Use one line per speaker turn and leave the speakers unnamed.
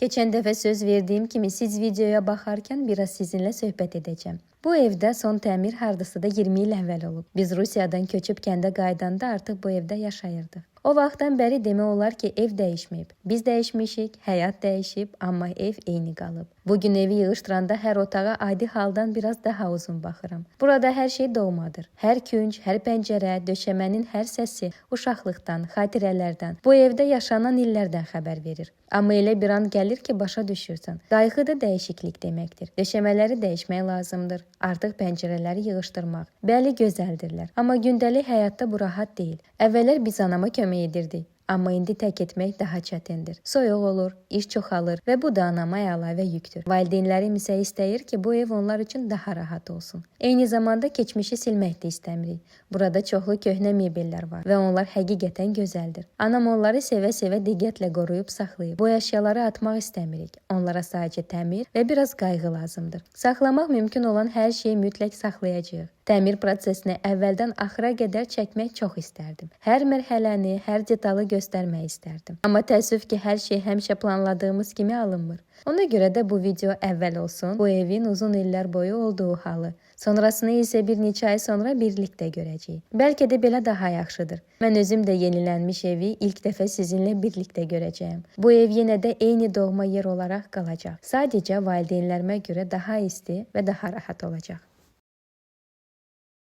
Geçen dəfə söz verdiyim kimi siz videoya baxarkən biraz sizinlə söhbət edəcəm. Bu evdə son təmir hardasa da 20 il əvvəl olub. Biz Rusiyadan köçüb kəndə qaydanda artıq bu evdə yaşayırdıq. O vaxtdan bəri demək olar ki, ev dəyişməyib. Biz dəyişmişik, həyat dəyişib, amma ev eyni qalıb. Bugün evi yığışdıranda hər otağa adi haldan biraz daha uzun baxıram. Burada hər şey doğmadır. Hər künc, hər pəncərə, döşəmənin hər səsi uşaqlıqdan, xatirələrdən, bu evdə yaşanan illərdən xəbər verir. Amma elə bir an gəlir ki, başa düşürsən. Qayğı da dəyişiklik deməkdir. Döşəmələri dəyişmək lazımdır. Artıq pəncərələri yığışdırmaq. Bəli, gözəldirlər. Amma gündəlik həyatda bu rahat deyil. Əvvəllər biz anama kömək edirdik. Amma indi tək etmək daha çətindir. Soyuq olur, iş çoxalır və bu da anama əlavə yükdür. Valideynlərim isə istəyir ki, bu ev onlar üçün daha rahat olsun. Eyni zamanda keçmişi silmək də istəmirik. Burada çoxlu köhnə mebellər var və onlar həqiqətən gözəldir. Anam onları sevə-sevə diqqətlə qoruyub saxlayıb. Bu əşyaları atmaq istəmirik. Onlara sadəcə təmir və biraz qayğı lazımdır. Saxlamaq mümkün olan hər şeyi mütləq saxlayacağıq. Təmir prosesini əvvəldən axıra qədər çəkmək çox istərdim. Hər mərhələni, hər detalı göstərmək istərdim. Amma təəssüf ki, hər şey həmişə planladığımız kimi alınmır. Ona görə də bu video əvvəl olsun, bu evin uzun illər boyu olduğu halı. Sonrasını isə bir neçə ay sonra birlikdə görəcəyik. Bəlkə də belə daha yaxşıdır. Mən özüm də yenilənmiş evi ilk dəfə sizinlə birlikdə görəcəyim. Bu ev yenə də eyni doğma yer olaraq qalacaq. Sadəcə valideynlərimə görə daha isti və daha rahat olacaq.